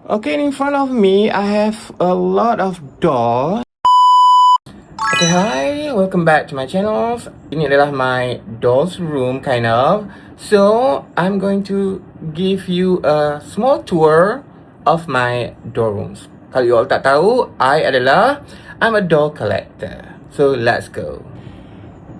Okay, in front of me, I have a lot of dolls. Okay, hi, welcome back to my channel. Ini adalah my dolls room, kind of. So, I'm going to give you a small tour of my doll rooms. Kalau you all tak tahu, I'm a doll collector. So, let's go.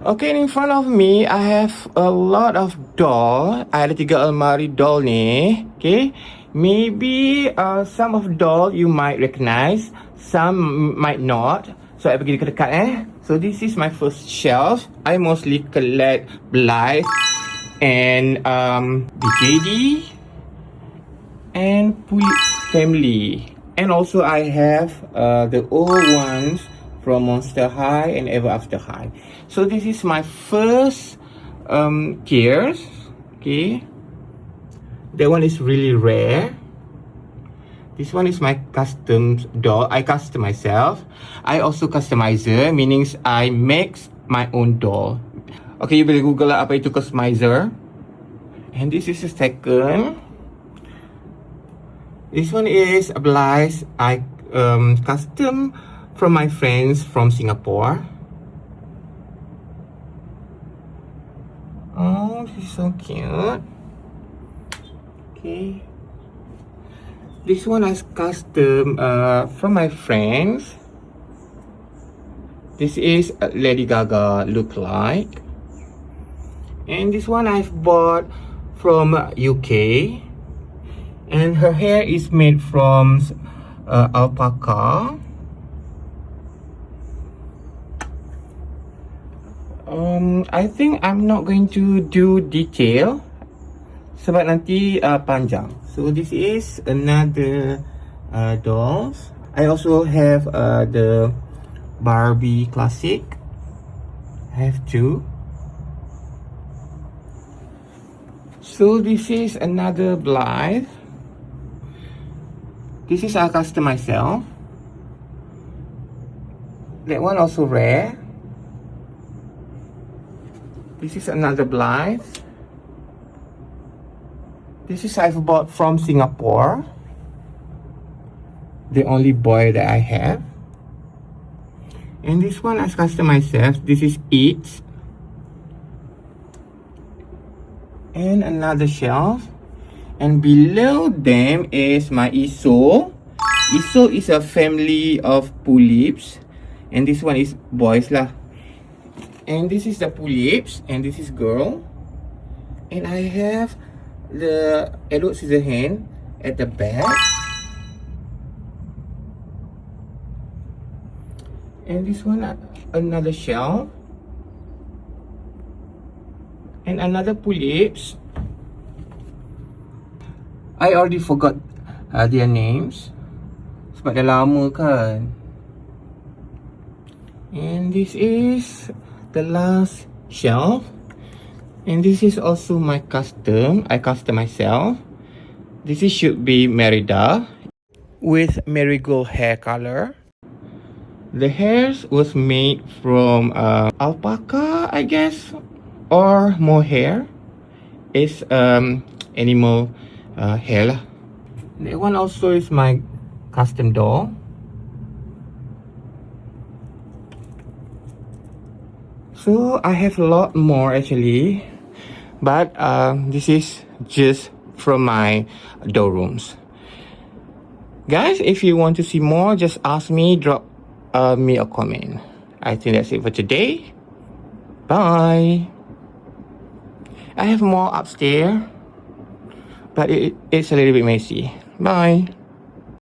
Okay, in front of me, I have a lot of doll. Ada 3 almari doll ni. Okay, maybe some of doll you might recognize, some might not. So, I pergi dekat-dekat So, this is my first shelf. I mostly collect Blythe and BJD and Pulip family. And also, I have the old ones from Monster High and Ever After High. So this is my first gears. Okay, that one is really rare. This one is my custom doll. I custom myself. I also customizer, meaning I make my own doll. Okay, you boleh Google lah apa itu customizer. And this is the second. This one is a Blythe. I custom from my friends from Singapore. Oh, this is so cute. Okay. This one is custom from my friends. This is Lady Gaga look like. And this one I've bought from UK. And her hair is made from alpaca. I think I'm not going to do detail sebab nanti panjang. So this is another dolls. I also have the Barbie Classic. I have 2. So this is another Blythe. This is I custom myself. That one also rare. This is another Blythe. This is I've bought from Singapore. The only boy that I have. And this one I custom myself. This is it. And another shelf. And below them is my Iso. Iso is a family of Pulips. And this one is boys lah. And this is the Pulips. And this is girl. And I have the Edward Scissorhands at the back. And this one another shelf. And another Pulips. I already forgot their names sebab dah lama kan. And this is the last shelf. And this is also my custom. I custom myself. This is should be Merida with marigold hair color. The hairs was made from alpaca, I guess, or mohair. It's animal hair lah. That one also is my custom doll. So I have a lot more actually, but this is just from my doll rooms. Guys, if you want to see more, just ask me, drop me a comment. I think that's it for today. Bye. I have more upstairs, but it's a little bit messy. Bye.